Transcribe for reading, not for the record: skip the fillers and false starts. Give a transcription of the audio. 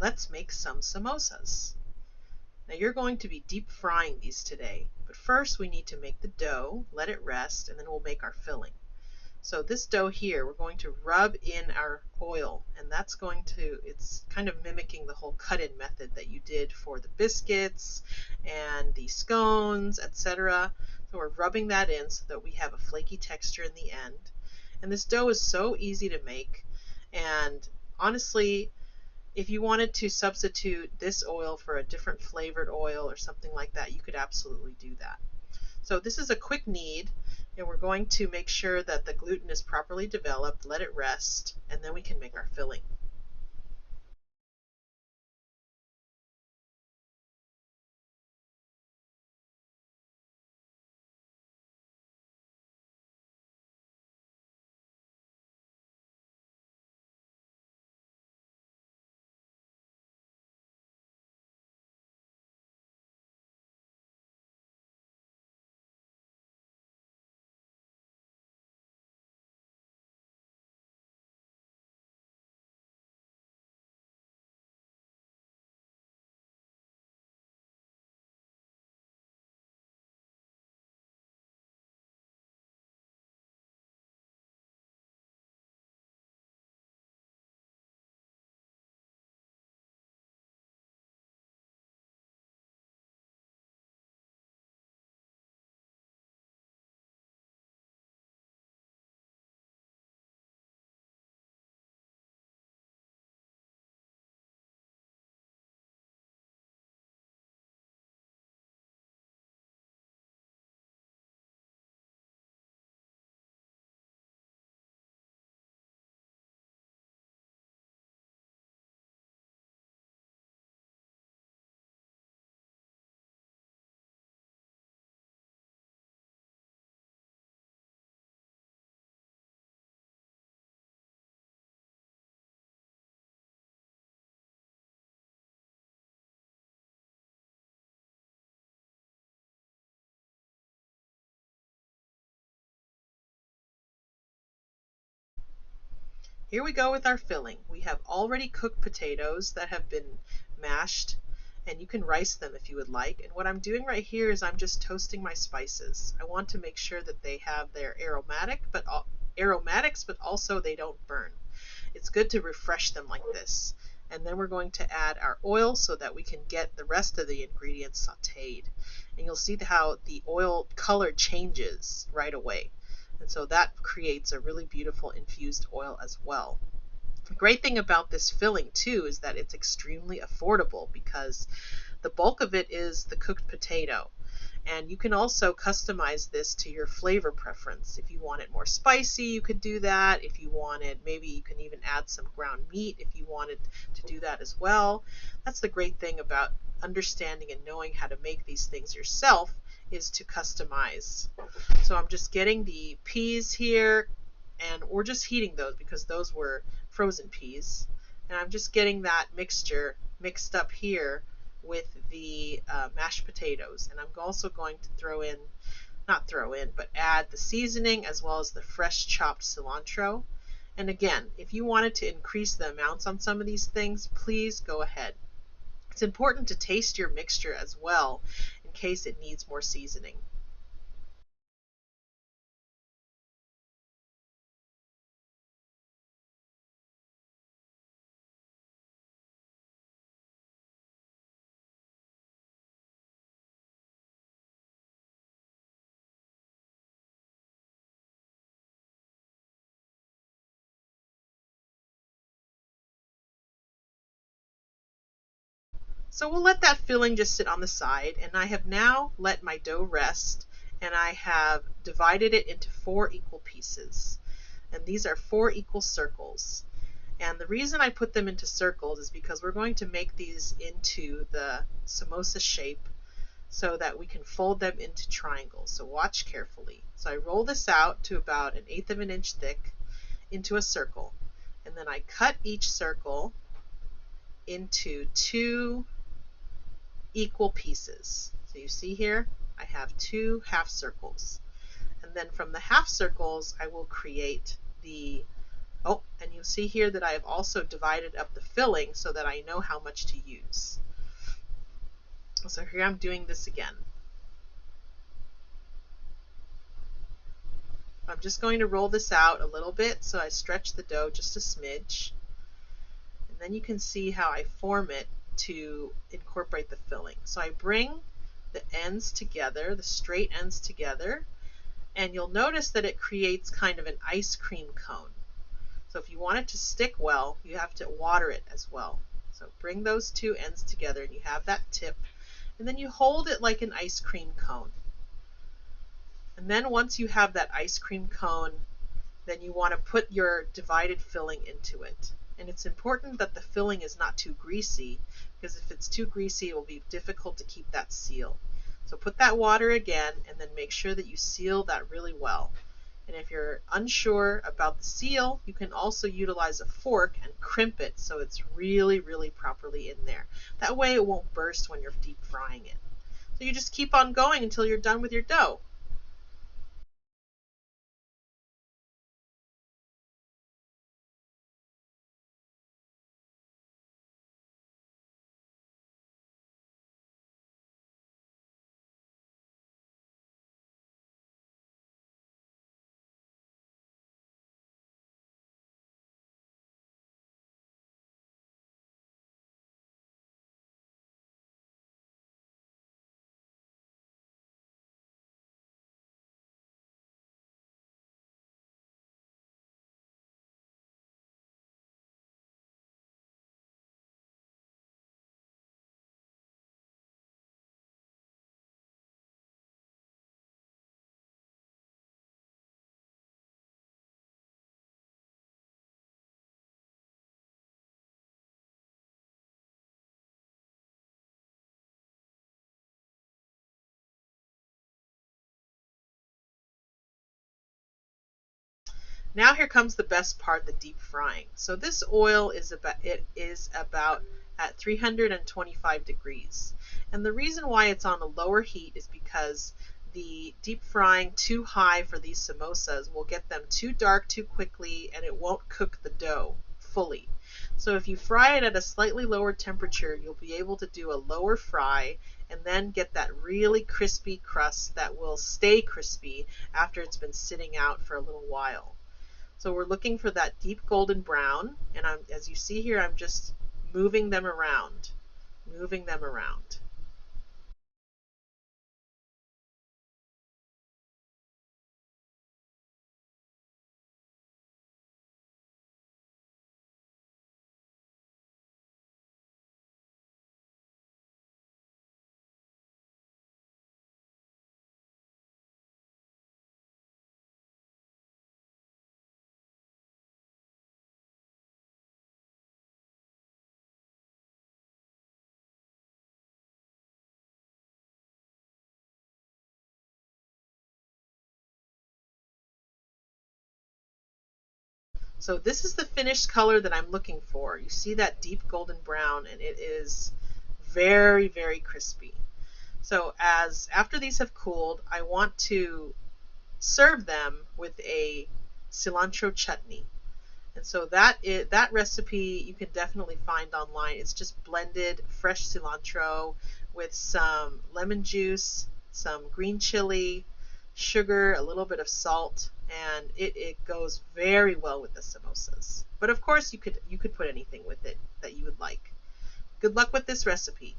let's make some samosas. Now you're going to be deep frying these today, but first we need to make the dough, let it rest, and then we'll make our filling. So this dough here, we're going to rub in our oil, and that's going to, it's kind of mimicking the whole cut-in method that you did for the biscuits and the scones, etc. So we're rubbing that in so that we have a flaky texture in the end. And this dough is so easy to make, and honestly, if you wanted to substitute this oil for a different flavored oil or something like that, you could absolutely do that. So this is a quick knead, and we're going to make sure that the gluten is properly developed, let it rest, and then we can make our filling. Here we go with our filling. We have already cooked potatoes that have been mashed, and you can rice them if you would like. And what I'm doing right here is I'm just toasting my spices. I want to make sure that they have their aromatics, but also they don't burn. It's good to refresh them like this. And then we're going to add our oil so that we can get the rest of the ingredients sauteed. And you'll see how the oil color changes right away. And so that creates a really beautiful infused oil as well. The great thing about this filling too is that it's extremely affordable because the bulk of it is the cooked potato. And you can also customize this to your flavor preference. If you want it more spicy, you could do that. If you wanted, maybe you can even add some ground meat if you wanted to do that as well. That's the great thing about understanding and knowing how to make these things yourself, is to customize. So I'm just getting the peas here, and we're just heating those because those were frozen peas. And I'm just getting that mixture mixed up here with the mashed potatoes. And I'm also going to but add the seasoning as well as the fresh chopped cilantro. And again, if you wanted to increase the amounts on some of these things, please go ahead. It's important to taste your mixture as well in case it needs more seasoning. So we'll let that filling just sit on the side, and I have now let my dough rest, and I have divided it into 4 equal pieces. And these are 4 equal circles. And the reason I put them into circles is because we're going to make these into the samosa shape so that we can fold them into triangles. So watch carefully. So I roll this out to about 1/8 of an inch thick into a circle. And then I cut each circle into 2 equal pieces. So you see here, I have 2 half circles. And then from the half circles, I will create the Oh, and you'll see here that I have also divided up the filling so that I know how much to use. So here I'm doing this again. I'm just going to roll this out a little bit so I stretch the dough just a smidge. And then you can see how I form it to incorporate the filling. So I bring the ends together, the straight ends together, and you'll notice that it creates kind of an ice cream cone. So if you want it to stick well, you have to water it as well. So bring those two ends together and you have that tip, and then you hold it like an ice cream cone. And then once you have that ice cream cone, then you want to put your divided filling into it. And it's important that the filling is not too greasy, because if it's too greasy, it will be difficult to keep that seal. So put that water again, and then make sure that you seal that really well. And if you're unsure about the seal, you can also utilize a fork and crimp it so it's really, really properly in there. That way it won't burst when you're deep frying it. So you just keep on going until you're done with your dough. Now here comes the best part, the deep frying. So this oil is about at 325 degrees. And the reason why it's on a lower heat is because the deep frying too high for these samosas will get them too dark too quickly, and it won't cook the dough fully. So if you fry it at a slightly lower temperature, you'll be able to do a lower fry and then get that really crispy crust that will stay crispy after it's been sitting out for a little while. So we're looking for that deep golden brown, and as you see here, I'm just moving them around, moving them around. So this is the finished color that I'm looking for. You see that deep golden brown, and it is very, very crispy. So after these have cooled, I want to serve them with a cilantro chutney. And so that recipe you can definitely find online. It's just blended fresh cilantro with some lemon juice, some green chili, sugar, a little bit of salt, and it goes very well with the samosas. But of course you could put anything with it that you would like. Good luck with this recipe.